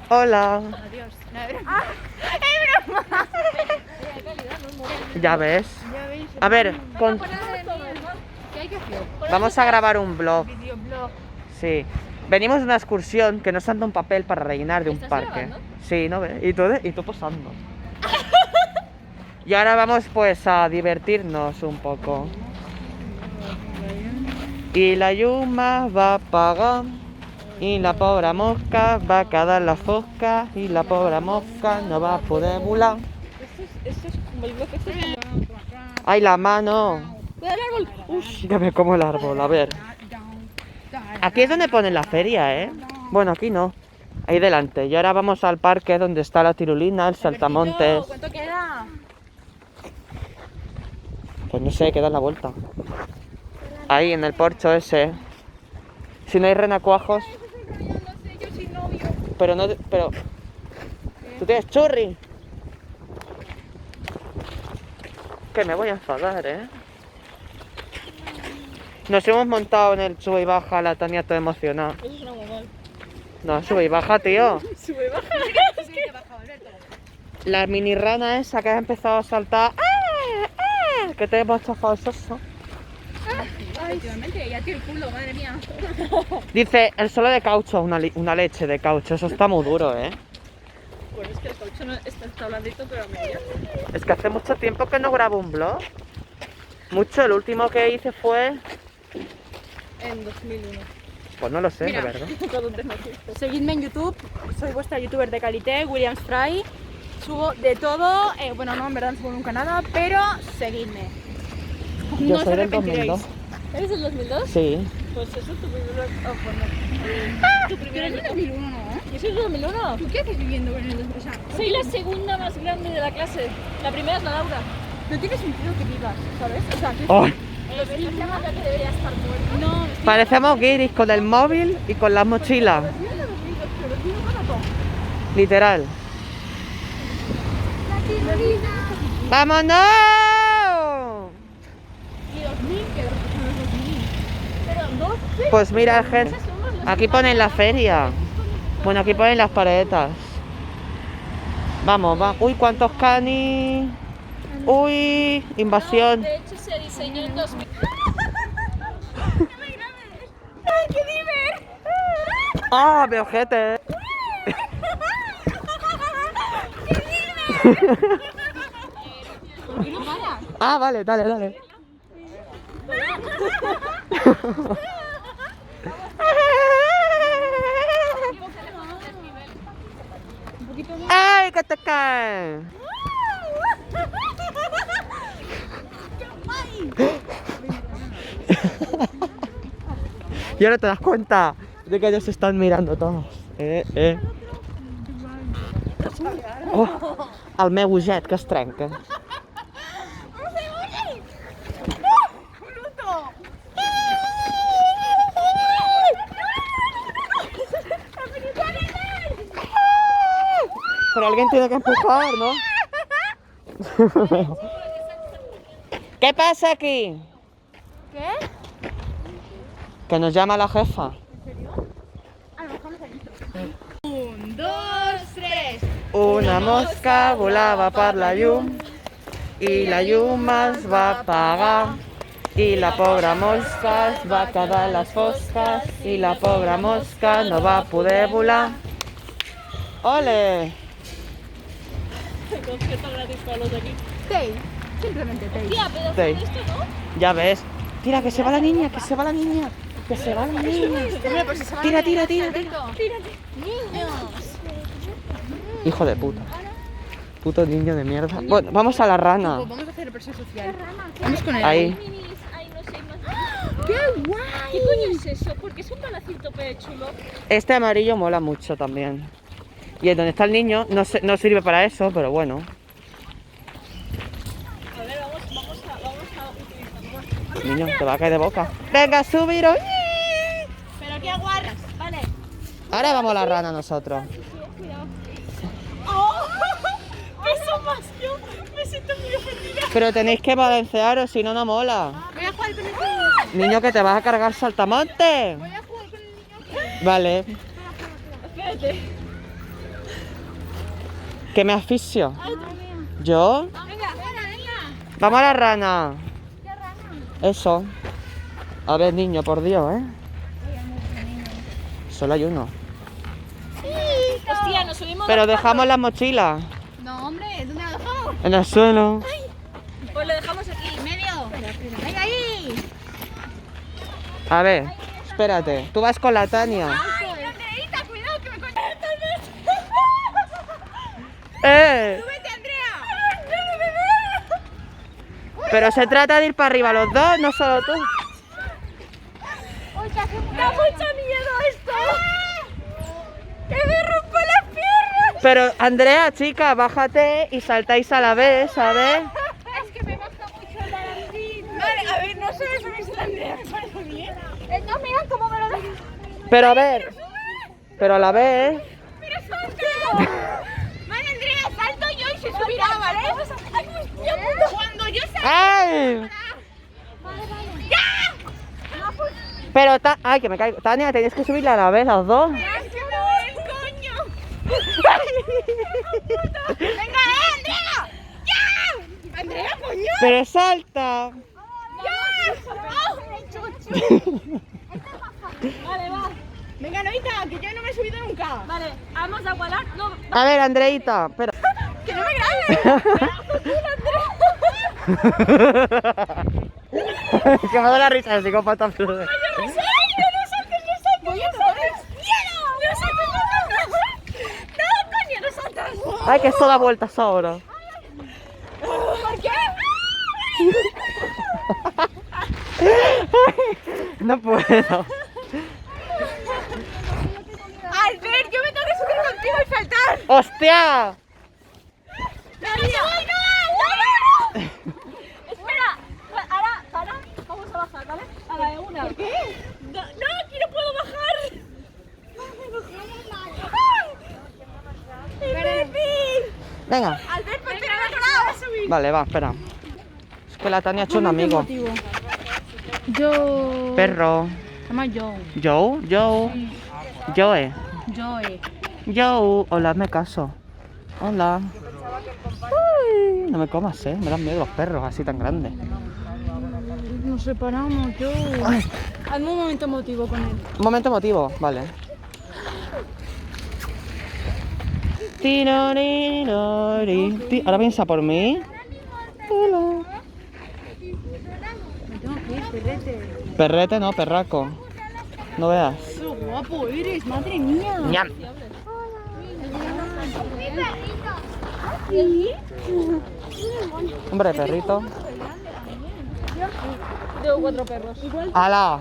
Hola. Adiós. No, es broma. Ya ves. Ya veis. A ver, ¿Qué hay que hacer? vamos a grabar un vlog. Videoblog. Sí. Venimos de una excursión que nos han dado un papel para rellenar de un ¿Estás parque. grabando? Sí, ¿no ves? Y tú posando. Y ahora vamos pues a divertirnos un poco. Y la lluma va a pagar. Y la pobre mosca va a quedar la fosca. Y la pobre mosca no va a poder volar. Esto es como el bloque, esto es como... ¡Ay, la mano! ¡Cuidado el árbol! Uy, ya me como el árbol, a ver. Aquí es donde ponen la feria, ¿eh? Bueno, aquí no. Ahí delante. Y ahora vamos al parque donde está la tirolina, el saltamontes. ¿Cuánto queda? Pues no sé, que dan la vuelta. Ahí, en el porcho ese. Si no hay renacuajos. Pero no... Pero... ¿Tú tienes churri? Que me voy a enfadar, ¿eh? Nos hemos montado en el sube y baja, la Tania toda emocionada. Eso suena muy mal. No, sube y baja, tío. Sube, baja. La mini rana esa que ha empezado a saltar. ¡Ah! ¡Ah! Que te hemos chafado el soso. Efectivamente, ya tiene el culo, madre mía. Dice, el suelo de caucho, una leche de caucho. Eso está muy duro, ¿eh? Bueno, es que el caucho no está blandito, pero a medio. Es que hace mucho tiempo que no grabo un vlog. Mucho, el último que hice fue... En 2001. Pues no lo sé, Mira. la verdad. Cuando te naciste. Seguidme en YouTube, soy vuestra youtuber de calité, Williams Fry. Subo de todo, bueno, no, en verdad no subo nunca nada, pero seguidme. Yo No os soy del arrepentiréis. 2002. ¿Eres del 2002? Sí. Pues eso, tu primer... Oh, bueno. Tu Pero primer es del 2001, ¿no? ¿Yo soy del 2001? ¿Tú qué haces viviendo en el 2001? O sea, Soy la segunda más grande de la clase. La primera es la Laura. no tiene sentido que vivas, ¿sabes? O sea, que... ¡Ay! La segunda más grande debería estar muerta. No, me estoy... Parecemos guiris con el móvil y con las mochilas. Pero tiene barato. Literal. ¡Vámonos! Y 2000, que los son los 2000. Pero dos... Pues mira, gente, aquí ponen la feria. Bueno, aquí ponen las paredes. Vamos, va. Uy, cuántos canis. Uy, invasión. De hecho, se diseñó en 2000. ¡Ay, qué diver! ¡Ah, mi ojete! ¿Por qué no para? Ah, vale, dale, dale. Un poquito más. ¡Ay, que te cae! Y ahora te das cuenta de que ellos están mirando todos. Oh, el meu ullet que es trenca. Pero alguien tiene que empujar, ¿no? ¿Qué pasa aquí? ¿Qué? Que nos llama la jefa. A lo mejor no se ha visto. 1, 2, 3. Una mosca volava per la llum i la llum es va apagar i la pobra mosca es va quedar a les fosques i la pobra mosca no va poder volar. ¡Ole! Concierto gratis para los de aquí. Tay. Simplemente Tay. Tía, pero Sí. esto, ¿no? Ya ves. Tira, que se va la niña, que se va la niña. Que se va la niña. Tira, tira, tira, tira. Niños. Hijo de puta. Puto niño de mierda. Bueno, vamos a la rana. Vamos a hacer presión social. Vamos con él. Ahí. Minis, ay, no sé más. ¡Qué guay! ¿Qué coño es eso? Porque es un palacito chulo. Este amarillo mola mucho también. Y en donde está el niño no sirve para eso, pero bueno. A ver, vamos a utilizarlo. Niño, te va a caer de boca. Venga, subiros. Pero qué aguarras, vale. Ahora vamos a la rana nosotros. Cuidado. ¡Oh! Peso más yo. Me siento muy ofendida. Pero tenéis que balancearos, si no, no mola. Voy a jugar con el niño. Niño, que te vas a cargar saltamonte. Voy a jugar con el niño. Vale. Espérate. Que me asfixio. ¿Yo? Venga, venga. Vamos a la rana. Eso. A ver, niño, por Dios, ¿eh? Solo hay uno. Hostia, nos subimos. Pero dejamos las mochilas. No, hombre, ¿dónde lo dejamos? En el suelo. Pues lo dejamos aquí, medio. ¡Venga ahí! A ver, espérate. Tú vas con la Tania. ¡Ay, Andreita, cuidado que me coño! ¡Eh! ¡Súbete, Andrea! Pero se trata de ir para arriba los dos, no solo tú. Da mucho miedo esto. Que me rompo las piernas. Pero, Andrea, chica, bájate y saltáis a la vez, ¿sabes? Es que me baja mucho el balancín. Vale, a ver, no sé subirse la Andrea, me parece bien. No, mira cómo me lo deja. Pero a ver, pero a la vez. ¡Pero salta! Vale, Andrea, salto yo y se subirá, ¿vale? ¡Ay, hostia puta! Cuando yo salga... ¡Ay! Pero, ay, que me caigo. Tania, tenéis que subirla a la vez, los dos. ¡Es que me voy el coño! ¡Venga, Andrea! ¡Ya! ¡Andrea, coño! Pero salta. ¡Ya! Vale, va. Venga, Noita, que yo no me he subido nunca. Vale, vamos a volar. No, A ver, Andreita, espera. ¡Que no me grabes! Que me da la risa el psicópata. ¡No saltes! ¡No saltes! ¡Voy a tocar! ¡No saltes! ¡No, coño, no saltas! Ay, que esto da vueltas ahora. ¿Por qué? No puedo. Albert, yo me tengo que subir contigo y saltar. ¡Hostia! ¡No voy, no! Espera, ahora, para, vamos a bajar, ¿vale? A la de una. ¿Por qué? No, aquí no puedo bajar. Venga. Albert, ponte al otro lado. Vale, va, espera. Es que la Tania ha hecho un amigo. Yo... Perro. Se llama Joe. Joe. Joe. Joe. Joe. Hola, me caso. Hola. Uy, no me comas, me dan miedo los perros así tan grandes. Nos separamos, Joe. Ay, Hazme un momento emotivo con él. un momento emotivo, vale. Ahora piensa por mí. Hola. Me tengo que ir, perrete. Perrete no, perraco. No veas. ¡Qué guapo eres, madre mía! Ñam. Hombre, perrito. Tengo 4 perros. ¡Hala!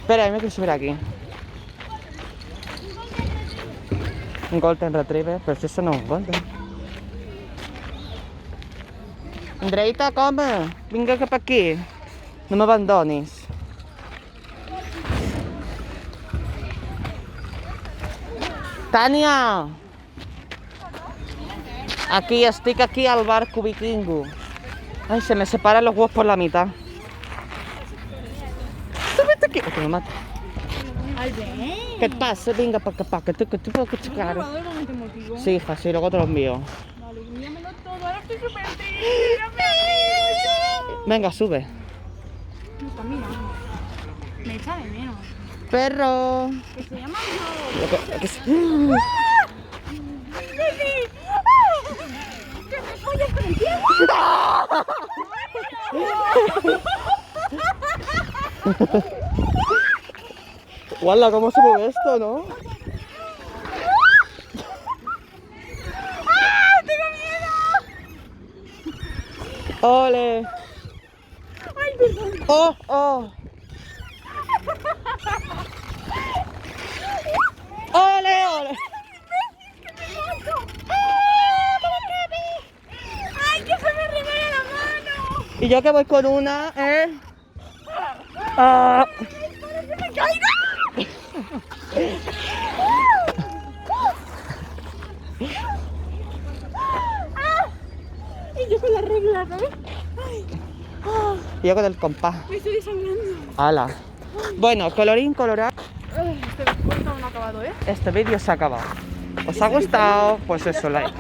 Espera, me quiero subir aquí. Un Golden Retriever, pero si eso no es un Golden. Andreita, come. Venga que para aquí. No me abandones. Tania! Aquí, estic aquí al barco vikingo. Ay, se me separan los huevos por la mitad. Súbete aquí. Que me mata. Albert. ¿Qué pasa? Venga para acá, que tú puedo ¿Has checar. grabado el momento emotivo? Sí, hija, sí, luego te los envío. Vale, envíamelo todo, ahora estoy súper triste. Venga, sube. No está mirando. Me echa de menos. Perro. Que se llama Joe. ¡Que me follas con el pie! Guala, ¿cómo se mueve esto, no? ¡Ole! ¡Ay, perdón! ¡Oh, oh! ¡Ole, ole! ¡Ay, que se me remera la mano! Y yo que voy con una, Ah. ¡Me caigo! Y yo con la regla, ¿sabes? Y yo con el compás. Me estoy desangrando. ¡Hala! Bueno, colorín colorado. Este descuento no ha acabado, ¿eh? Este vídeo se ha acabado. ¿Os ha gustado? Pues eso, like.